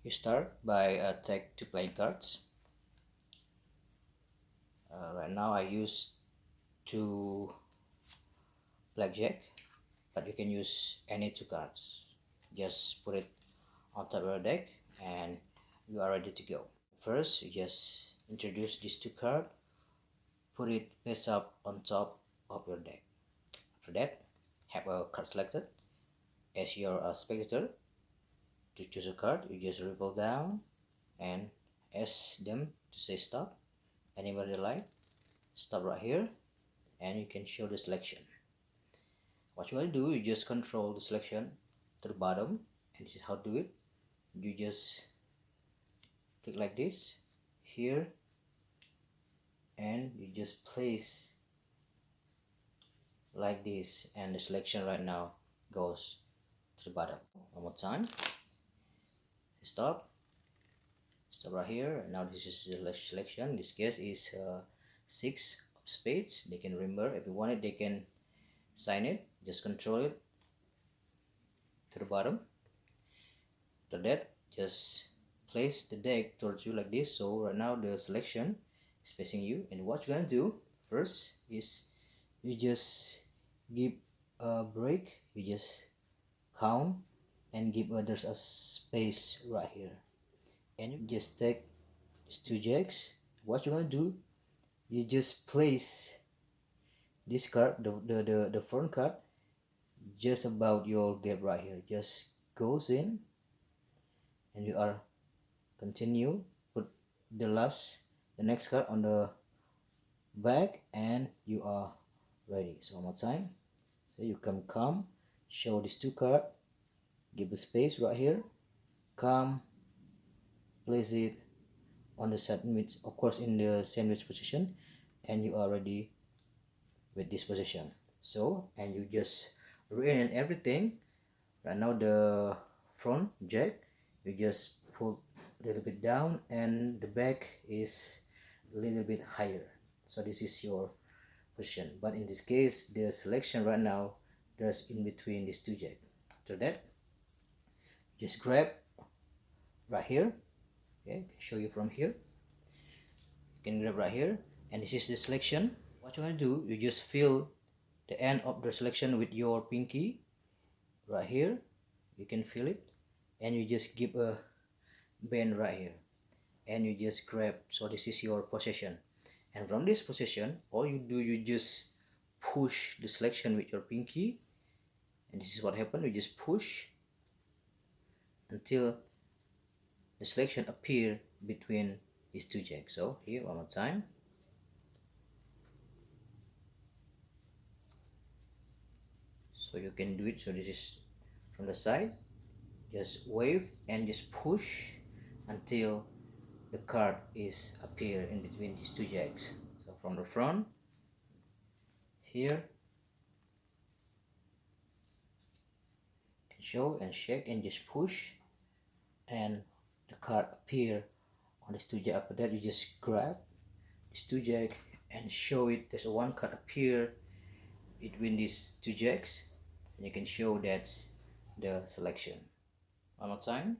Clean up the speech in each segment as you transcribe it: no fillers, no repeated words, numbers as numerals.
You start by take two playing cards. Right now I use two blackjack, but you can use any two cards. Just put it on top of your deck and you are ready to go. First, you just introduce these two cards, put it face up on top of your deck. After that, have a card selected. As your spectator, to choose a card, you just revolve down and ask them to say stop. Anywhere they like, stop right here, and you can show the selection. What you will do, you just control the selection to the bottom, and this is how to do it. You just click like this here, and you just place like this, and the selection right now goes to the bottom. One more time. Stop right here. Now this is the selection. In this case is 6 of spades. They can remember, if you want it they can sign it. Just control it to the bottom. After that, just place the deck towards you like this. So right now the selection is facing you, and what you're gonna do first is you just give a break. You just count and give others a space right here, and you just take these two jacks. What you're gonna do, you just place this card, the front card, just about your gap right here. Just goes in, and you are continue, put the next card on the back, and you are ready. So one more time. So you come, show these two cards, give a space right here, come, place it on the sandwich, of course in the sandwich position, and you are ready with this position. So, and you just rearrange everything. Right now the front jack, you just pull a little bit down, and the back is a little bit higher. So this is your position, but in this case the selection right now there's in between these two jack. After that, just grab right here. Okay, I can show you from here. You can grab right here, and this is the selection. What you're gonna do, you just feel the end of the selection with your pinky right here. You can feel it, and you just give a bend right here, and you just grab. So this is your position, and from this position all you do, you just push the selection with your pinky, and this is what happened. You just push until the selection appear between these two jacks. So here one more time. So you can do it. So this is from the side, just wave and just push until the card is appear in between these two jacks. So from the front here, you can show and shake and just push, and the card appear on these two jacks. After that, you just grab these two jacks and show it. There's a one card appear between these two jacks, and you can show that's the selection. One more time.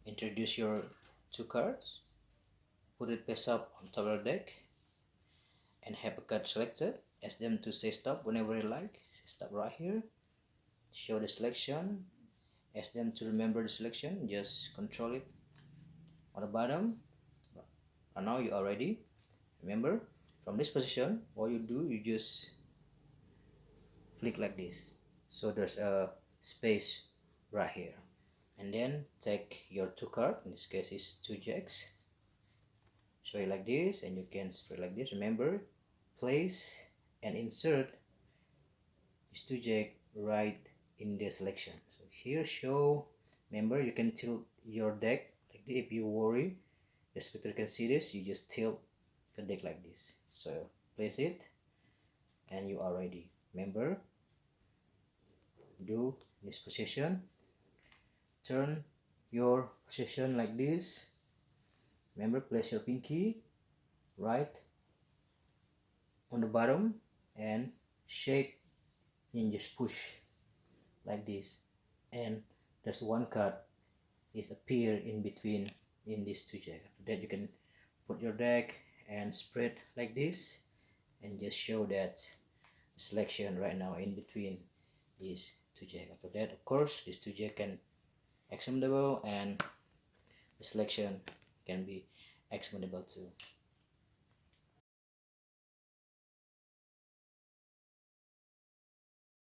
Introduce your two cards, put it face up on top of the deck, and have a card selected. Ask them to say stop whenever you like. Stop right here. Show the selection. Ask them to remember the selection. Just control it on the bottom. And now you are ready. Remember, from this position, all you do, you just flick like this. So there's a space right here. And then take your two cards. In this case, it's two jacks. Show it like this, and you can spread like this. Remember, place and insert these two jack right in the selection. So here show, remember you can tilt your deck like this. If you worry the spectator can see this, you just tilt the deck like this. So place it, and you are ready. Remember, do this position, turn your position like this. Remember, place your pinky right on the bottom and shake and just push like this, and there's one card is appear in between in this two jack. After that, you can put your deck and spread like this and just show that the selection right now in between is two jack. After that, of course, this two jack can examinable and the selection can be examinable too.